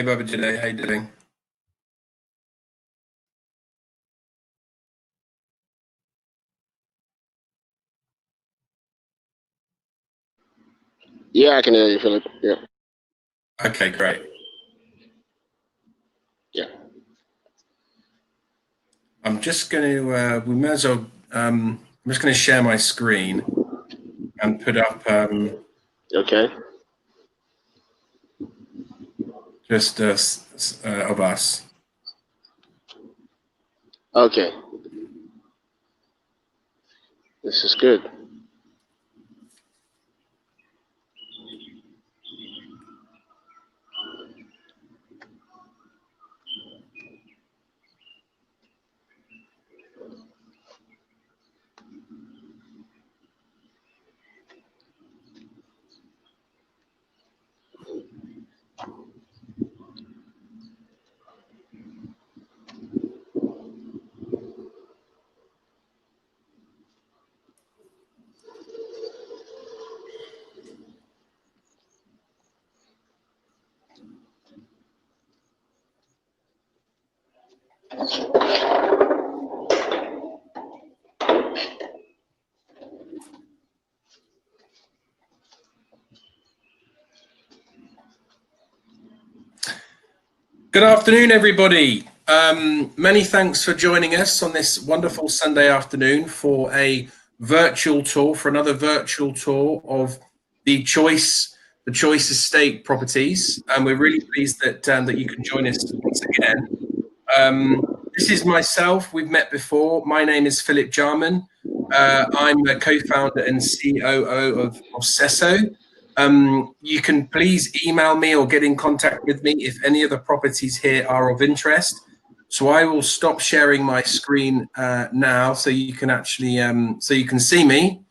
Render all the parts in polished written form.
Hey, Babajide, how you doing? Yeah, I can hear you, Philip. Yeah, Okay, great. yeah. I'm just going to, we may as well, I'm just going to share my screen and put up Okay, just of us. okay. This is good. Good afternoon, everybody. Many thanks for joining us on this wonderful Sunday afternoon for a virtual tour, for another virtual tour of the Choice Estate properties. And we're really pleased that you can join us once again. This is myself. We've met before. My name is Philip Jarman. I'm a co-founder and COO of Cesso. You can please email me or get in contact with me if any of the properties here are of interest. So I will stop sharing my screen now, so you can actually so you can see me.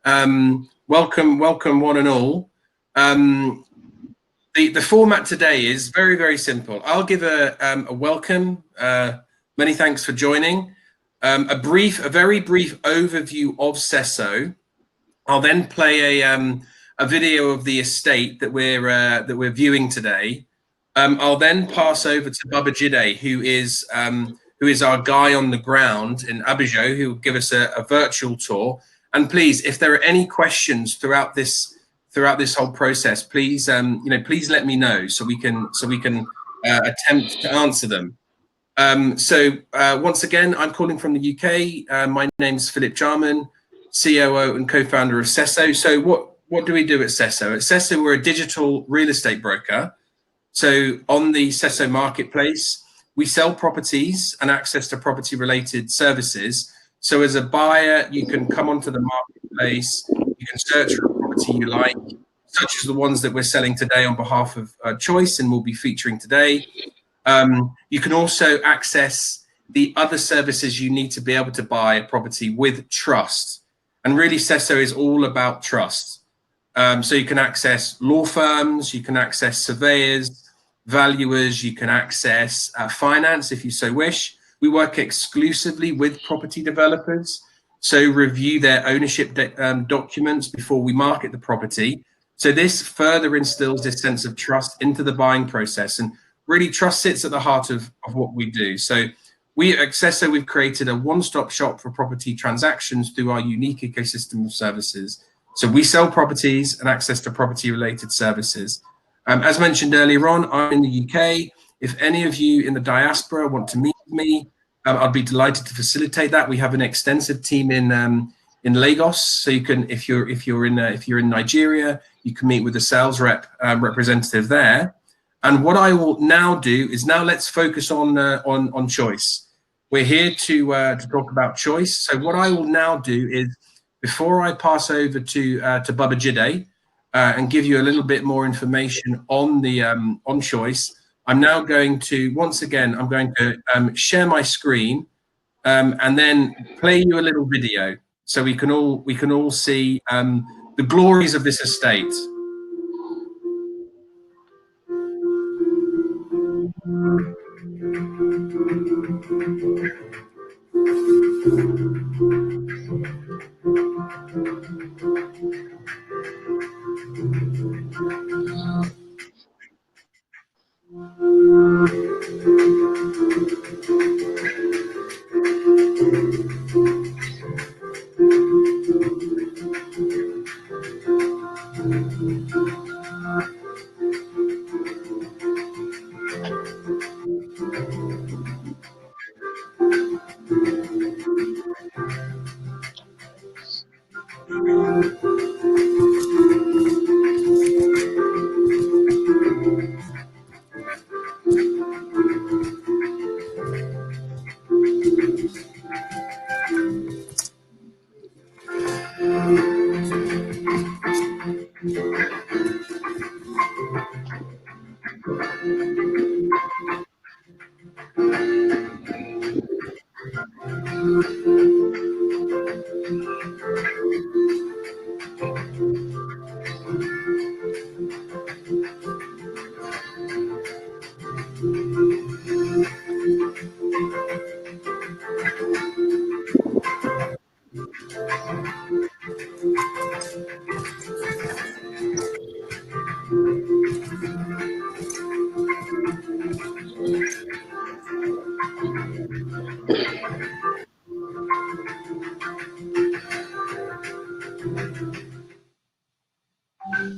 Welcome one and all. The format today is very, very simple. I'll give a welcome. Many thanks for joining. A very brief overview of Cesso. I'll then play a video of the estate that we're viewing today. I'll then pass over to Babajide, who is our guy on the ground in Abijo, who will give us a virtual tour. And please, if there are any questions throughout this whole process, please please let me know so we can attempt to answer them. Once again, I'm calling from the UK. My name's Philip Jarman, COO and co-founder of Cesso. So what do we do at Cesso? At Cesso, we're a digital real estate broker. So on the Cesso marketplace, we sell properties and access to property related services. So as a buyer, you can come onto the marketplace, you can search for a property you like, such as the ones that we're selling today on behalf of Choice and we'll be featuring today. You can also access the other services you need to be able to buy a property with trust. And really, Cesso is all about trust. So you can access law firms, you can access surveyors, valuers, you can access finance if you so wish. We work exclusively with property developers, so review their ownership documents before we market the property. So this further instills this sense of trust into the buying process, and really trust sits at the heart of what we do. So we at Cesso, we've created a one-stop shop for property transactions through our unique ecosystem of services. So we sell properties and access to property-related services. As mentioned earlier on, I'm in the UK. If any of you in the diaspora want to meet me, I'd be delighted to facilitate that. We have an extensive team in Lagos, so you can, if you're in Nigeria, you can meet with the sales representative there. And what I will now do is let's focus on Choice. We're here to talk about Choice. So what I will now do is, before I pass over to Babajide and give you a little bit more information on the on Choice, I'm now going to I'm going to share my screen and then play you a little video so we can all see the glories of this estate.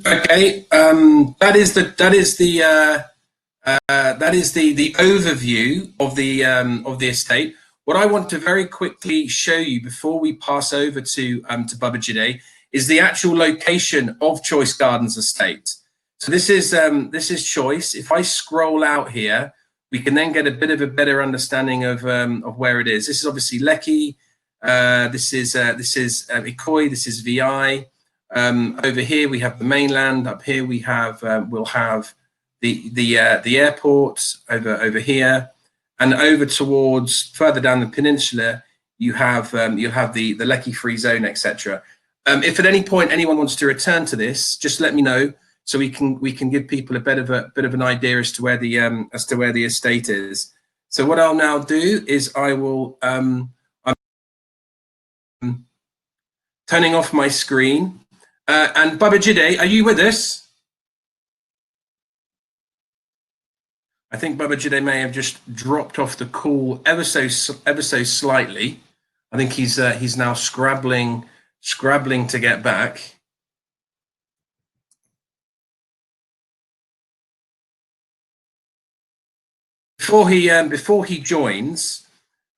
Okay, that is the overview of the estate. What I want to very quickly show you before we pass over to Babajide is the actual location of Choice Gardens Estate. So this is Choice. If I scroll out here, we can then get a bit of a better understanding of where it is. This is obviously Lekki. This is Ikoi. This is VI. Over here we have the mainland. Up here we have we'll have the airport over here, and over towards further down the peninsula you'll have the Lekki Free Zone, etc. If at any point anyone wants to return to this, just let me know so we can give people a bit of an idea as to where the estate is. So what I'll now do is I will I'm turning off my screen. And Babajide, are you with us? I think Babajide may have just dropped off the call ever so slightly. I think he's now scrabbling to get back. Before he joins,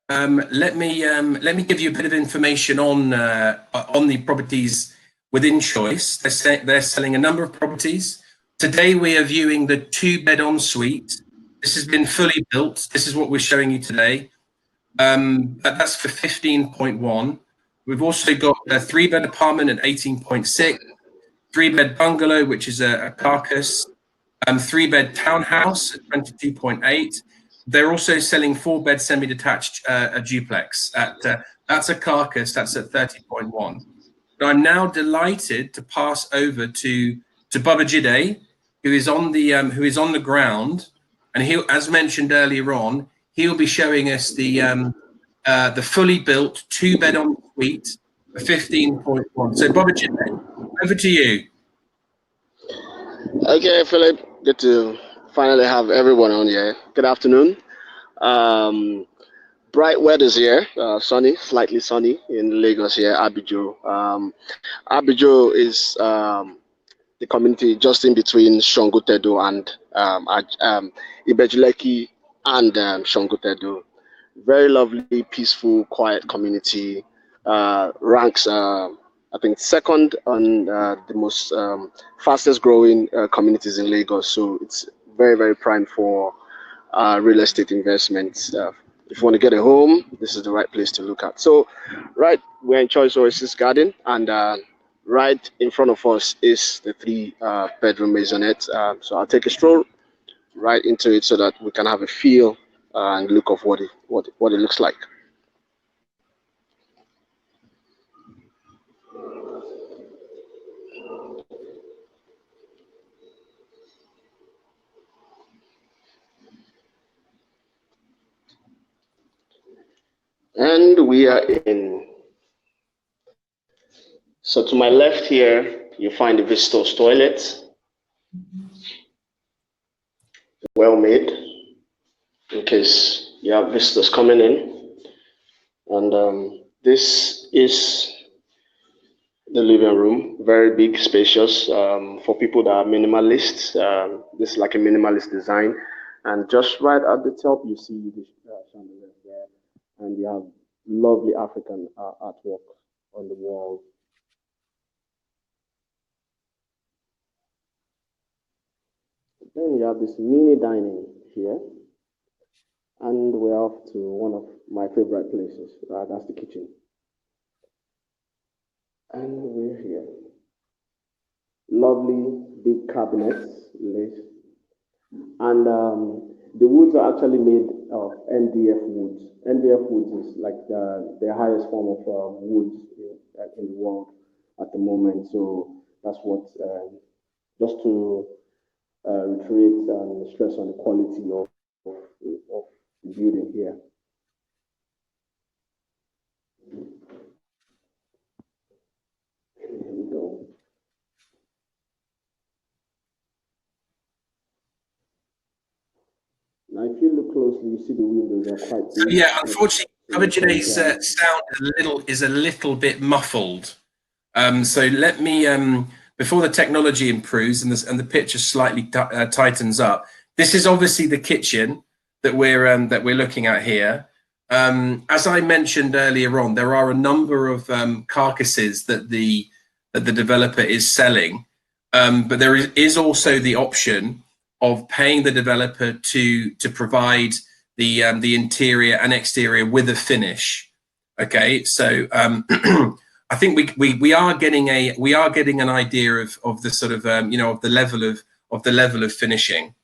let me give you a bit of information on the properties within Choice. They're selling a number of properties. Today we are viewing the 2-bed ensuite. This has been fully built. This is what we're showing you today. That's for 15.1. We've also got a 3-bed apartment at 18.6, 3-bed bungalow, which is a carcass, 3-bed townhouse at 22.8. They're also selling 4-bed semi-detached a duplex at that's a carcass, that's at 30.1. But I'm now delighted to pass over to Babajide, who is on the ground, and he, as mentioned earlier on, he'll be showing us the fully built 2-bed ensuite for 15.1. So Babajide, over to you. Okay, Philip. Good to finally have everyone on here. Good afternoon. Um, Bright weather's here. Sunny, slightly sunny in Lagos here, Abijo. Abijo is the community just in between Shongotedo and Ibejuleki and Shongotedo. Very lovely, peaceful, quiet community. Ranks, I think, second on the most fastest growing communities in Lagos. So it's very, very prime for real estate investments. If you want to get a home, this is the right place to look at. So, right, we're in Choice Oasis Garden, and right in front of us is the 3-bedroom maisonette. So I'll take a stroll right into it so that we can have a feel and look of what it looks like. And we are in. So to my left here, you find the visitor's toilet, well made, in case you have visitors coming in. And this is the living room, very big, spacious. For people that are minimalists, this is like a minimalist design. And just right at the top, you see the chandelier there, and you have lovely African artwork on the wall. Then you have this mini dining here, and we're off to one of my favorite places. That's the kitchen, and we're here. Lovely big cabinets, and The woods are actually made of NDF woods. NDF woods is like the highest form of wood in the world at the moment. So that's what, just to reiterate and stress on the quality of the building here. Here we go. Now, if you look closely, you see the windows are quite big. Yeah, unfortunately, Abijo's sound is a little bit muffled. So let me, before the technology improves and the picture slightly tightens up. This is obviously the kitchen that we're looking at here. As I mentioned earlier on, there are a number of carcasses that the developer is selling, but there is also the option of paying the developer to provide the interior and exterior with a finish. Okay, so I think we are getting an idea of the sort of of the level of finishing.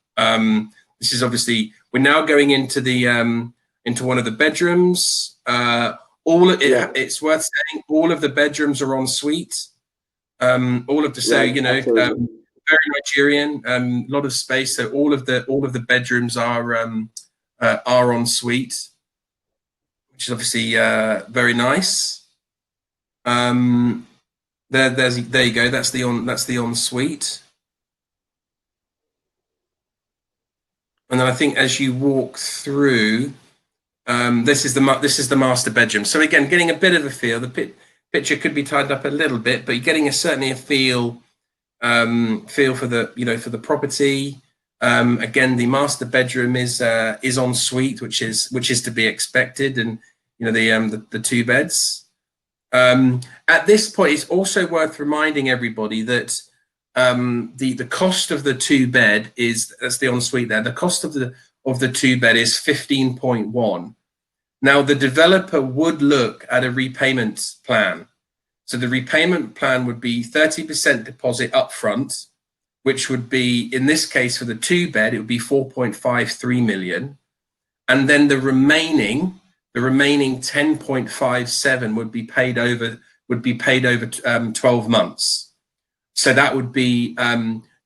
This is obviously, we're now going into the into one of the bedrooms. It's worth saying all of the bedrooms are en suite. All of the very Nigerian, a lot of space. So all of the bedrooms are en suite, which is obviously very nice. There you go. That's the en suite. And then I think as you walk through, this is the master bedroom. So again, getting a bit of a feel. The picture could be tied up a little bit, but you're getting certainly a feel for the for the property. Again, the master bedroom is en suite, which is to be expected, and the two beds. At this point, it's also worth reminding everybody that the cost of the two bed that's the ensuite there. The cost of the two bed is 15.1. Now the developer would look at a repayment plan. So the repayment plan would be 30% deposit upfront, which would be, in this case for the two bed, it would be 4.53 million, and then the remaining 10.57 would be paid over 12 months. So that would be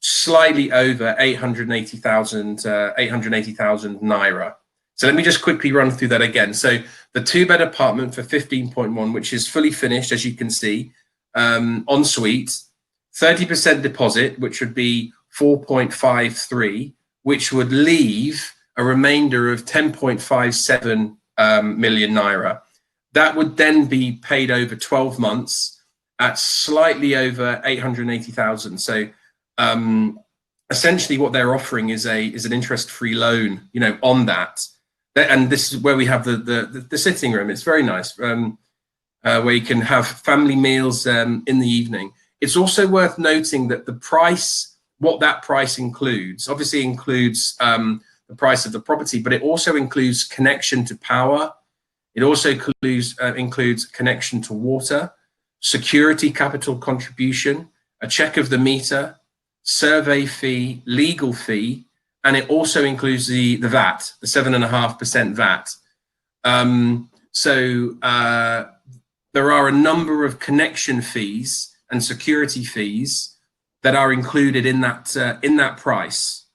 slightly over 880,000 naira. So let me just quickly run through that again. So the two-bed apartment for 15.1, which is fully finished, as you can see, en suite, 30% deposit, which would be 4.53, which would leave a remainder of 10.57 million naira. That would then be paid over 12 months at slightly over 880,000. So essentially what they're offering is an interest-free loan, on that. And this is where we have the sitting room. It's very nice, where you can have family meals in the evening. It's also worth noting that the price, what that price includes, obviously includes the price of the property, but it also includes connection to power. It also includes connection to water, security capital contribution, a check of the meter, survey fee, legal fee, and it also includes the VAT, the 7.5% VAT. There are a number of connection fees and security fees that are included in that price,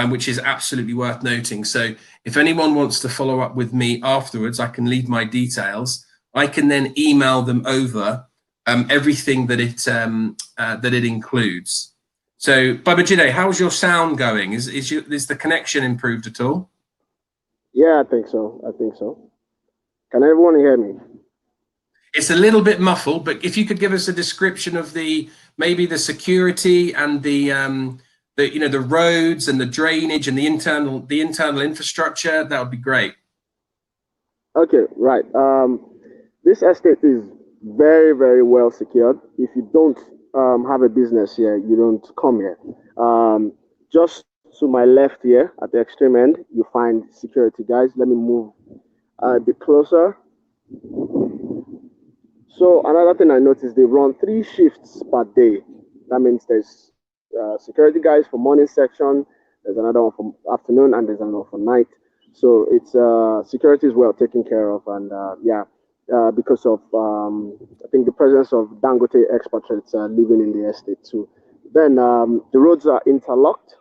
which is absolutely worth noting. So if anyone wants to follow up with me afterwards, I can leave my details. I can then email them over everything that it includes. So, Babajide, how's your sound going? Is the connection improved at all? Yeah, I think so. Can everyone hear me? It's a little bit muffled, but if you could give us a description of maybe the security and the roads and the drainage and the internal infrastructure, that would be great. Okay, right. This estate is very, very well secured. If you don't have a business here, you don't come here. Just to my left here at the extreme end, you find security guys. Let me move a bit closer. So another thing I noticed, they run 3 shifts per day. That means there's security guys for morning section, there's another one for afternoon, and there's another for night. So it's security is well taken care of, and yeah, because of I think the presence of Dangote expatriates living in the estate too. Then the roads are interlocked.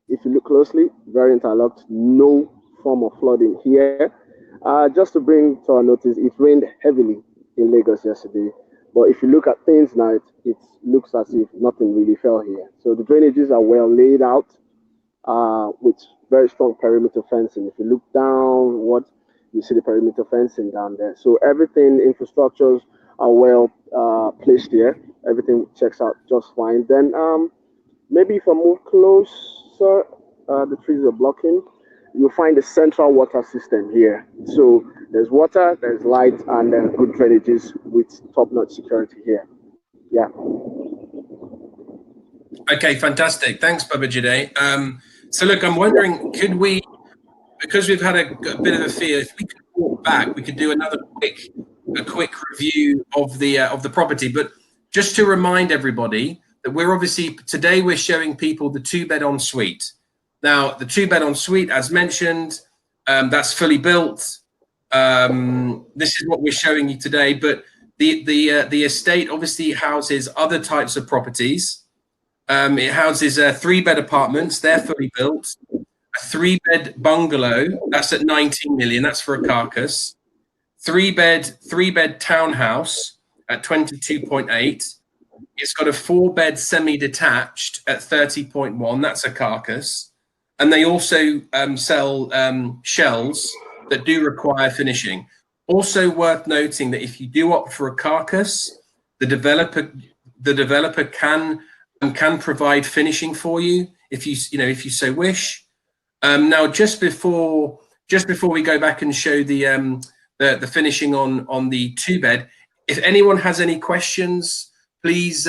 If you look closely, very interlocked. No form of flooding here. Just to bring to our notice, it rained heavily in Lagos yesterday. But if you look at things now, it looks as if nothing really fell here. So the drainages are well laid out with very strong perimeter fencing. If you look downward, you see the perimeter fencing down there. So everything, infrastructures are well placed here. Everything checks out just fine. Then maybe if I move closer, the trees are blocking. You'll find the central water system here. So there's water, there's light, and good drainages with top-notch security here. Yeah. Okay, fantastic. Thanks, Babajide. So look, I'm wondering, could we, because we've had a bit of a fear, if we could walk back, we could do another quick review of the property. But just to remind everybody that we're obviously, today we're showing people the 2-bed ensuite. Now, the 2-bed ensuite, as mentioned, that's fully built. This is what we're showing you today. But the estate obviously houses other types of properties. It houses 3-bed apartments. They're fully built. A 3-bed bungalow. That's at 19 million. That's for a carcass. 3-bed townhouse at 22.8. It's got a 4-bed semi-detached at 30.1. That's a carcass. And they also sell shells that do require finishing. Also worth noting that if you do opt for a carcass, the developer can provide finishing for you if you so wish. Now, just before we go back and show the finishing on the 2-bed, if anyone has any questions, please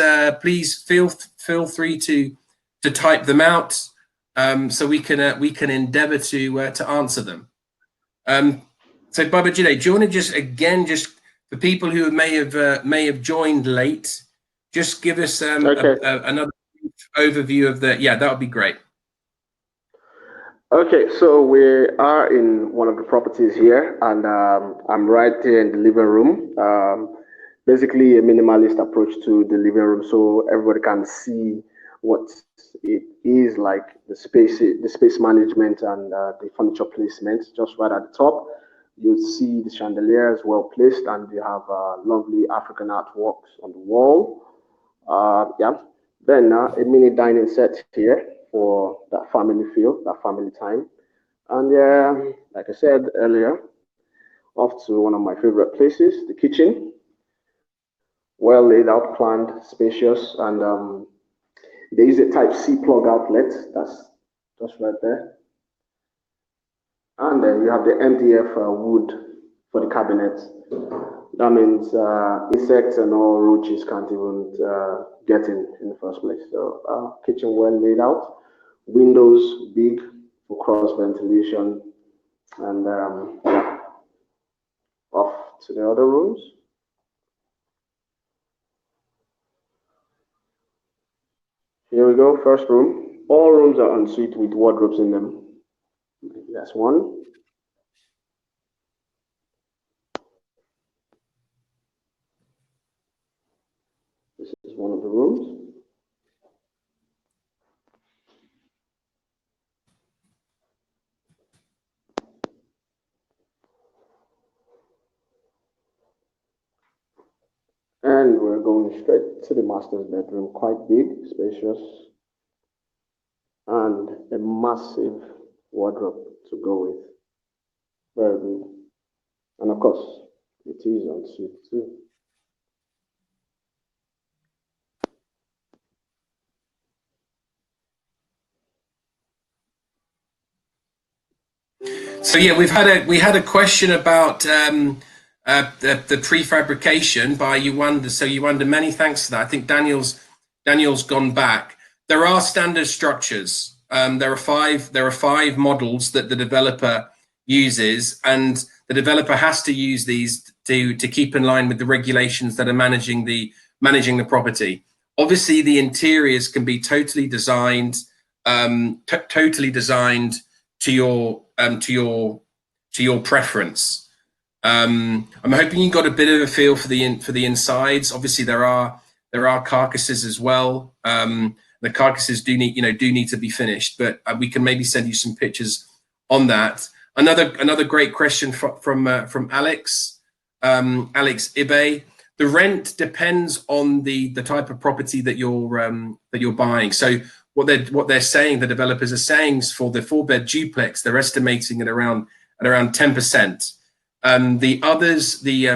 feel free to type them out, so we can endeavour to answer them. So Babajide, do you want to just for people who may have joined late, just give us another overview of that would be great. Okay, so we are in one of the properties here, and I'm right here in the living room. Basically, a minimalist approach to the living room, so everybody can see what it is like, the space management, and the furniture placement. Just right at the top, you'll see the chandeliers well placed, and you have lovely African artworks on the wall. Yeah. Then a mini dining set here for that family feel, that family time. And yeah, like I said earlier, off to one of my favorite places, the kitchen. Well laid out, planned, spacious, and there is a Type C plug outlet. That's just right there. And then you have the MDF wood for the cabinet. That means insects and all roaches can't even get in the first place. So kitchen well laid out, windows big for cross ventilation, and yeah. Off to the other rooms. Here we go, first room. All rooms are en suite with wardrobes in them. That's one. This is one of the rooms. And we're going straight to the master's bedroom, quite big, spacious, and a massive wardrobe to go with. Very big. And of course, it is en suite too. So yeah, we had a question about the prefabrication by Yuanda. So Yuanda, many thanks for that. I think Daniel's gone back. There are standard structures. There are five models that the developer uses, and the developer has to use these to keep in line with the regulations that are managing the property. Obviously, the interiors can be totally designed totally designed to your preference. I'm hoping you got a bit of a feel for the insides. Obviously, there are carcasses as well. The carcasses do need to be finished, but we can maybe send you some pictures on that. Another great question from Alex Ibe. The rent depends on the type of property that you're buying. So what they're saying, the developers are saying, is for the 4-bed duplex, they're estimating at around 10%. The others, the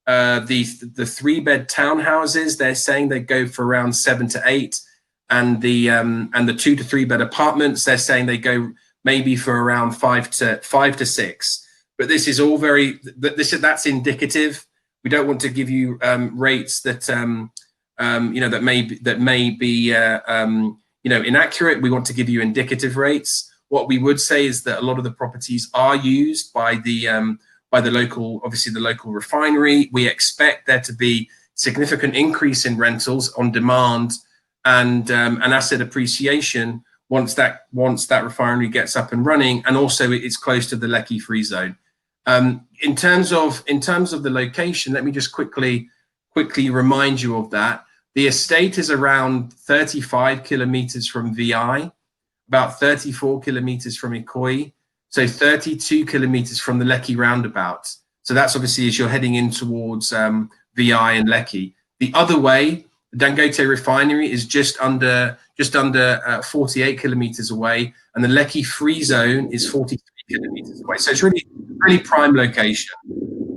3-bed townhouses, they're saying they go for around 7 to 8, and the 2 to 3-bed apartments, they're saying they go maybe for around 5 to 6. But this is all that's indicative. We don't want to give you rates that that may be inaccurate. We want to give you indicative rates. What we would say is that a lot of the properties are used by the local, obviously the local refinery. We expect there to be significant increase in rentals on demand and asset appreciation once that refinery gets up and running, and also it's close to the Lekki free zone. In terms of the location, let me just quickly remind you of that. The estate is around 35 kilometers from VI, about 34 kilometers from Ikoyi, so 32 kilometers from the Lekki roundabout. So that's obviously as you're heading in towards VI and Lekki. The other way, the Dangote refinery is just under 48 kilometers away, and the Lekki free zone is 43 kilometers away. So it's really prime location.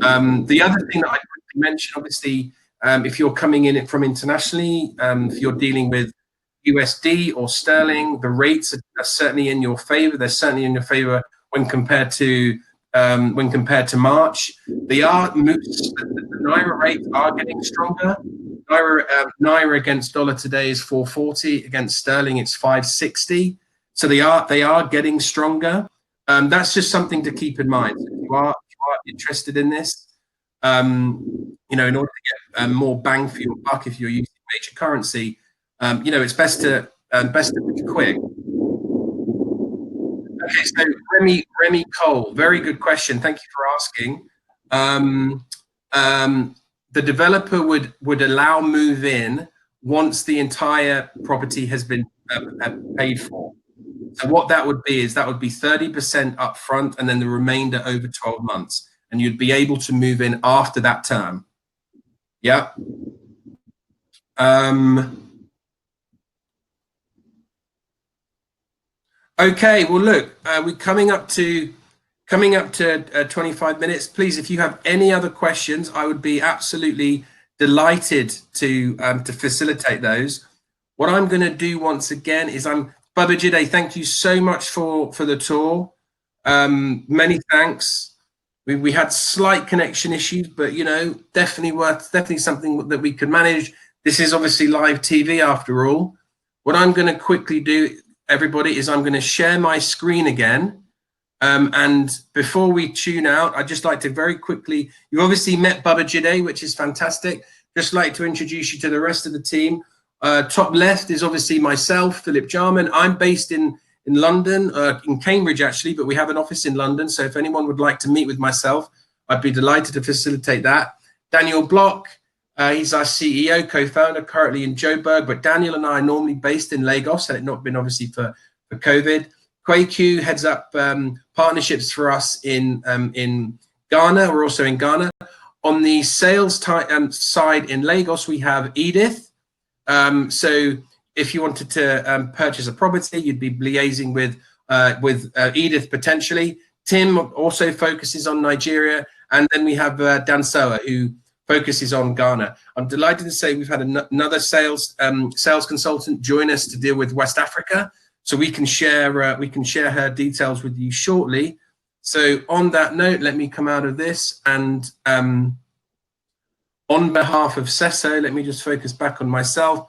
The other thing that I quickly mention, obviously, if you're coming in from internationally, if you're dealing with USD or sterling, the rates are certainly in your favor. They're certainly in your favor when compared to March. The Naira rates are getting stronger. Naira against dollar today is 440. Against sterling, it's 560. So they are getting stronger. That's just something to keep in mind. If you are interested in this, in order to get more bang for your buck, if you're using major currency, it's best to be quick. Okay, so Remy Cole, very good question. Thank you for asking. The developer would allow move in once the entire property has been paid for. So what that would be is 30% up front and then the remainder over 12 months. And you'd be able to move in after that term. Yeah. Okay, well, look, we're coming up to 25 minutes. Please, if you have any other questions, I would be absolutely delighted to facilitate those. What I'm going to do once again is Babajide, thank you so much for the tour. Many thanks. We had slight connection issues, but definitely something that we could manage. This is obviously live TV after all. What I'm going to quickly do, everybody, is I'm going to share my screen again. And before we tune out, I'd just like to very quickly, you've obviously met Babajide, which is fantastic. Just like to introduce you to the rest of the team. Top left is obviously myself, Philip Jarman. I'm based in London, in Cambridge actually, but we have an office in London. So if anyone would like to meet with myself, I'd be delighted to facilitate that. Daniel Block, he's our CEO, co-founder, currently in Joburg, but Daniel and I are normally based in Lagos, had it not been obviously for COVID. Kweku heads up partnerships for us in Ghana. We're also in Ghana. On the sales side in Lagos, we have Edith. So if you wanted to purchase a property, you'd be liaising with Edith potentially. Tim also focuses on Nigeria, and then we have Dansoa, who focuses on Ghana. I'm delighted to say we've had another sales consultant join us to deal with West Africa, so we can share her details with you shortly. So on that note, let me come out of this, and on behalf of CESO, let me just focus back on myself.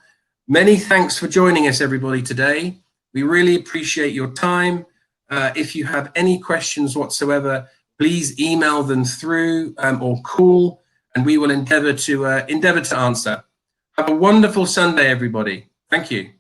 Many thanks for joining us, everybody, today. We really appreciate your time. If you have any questions whatsoever, please email them through or call, and we will endeavor to answer. Have a wonderful Sunday, everybody. Thank you.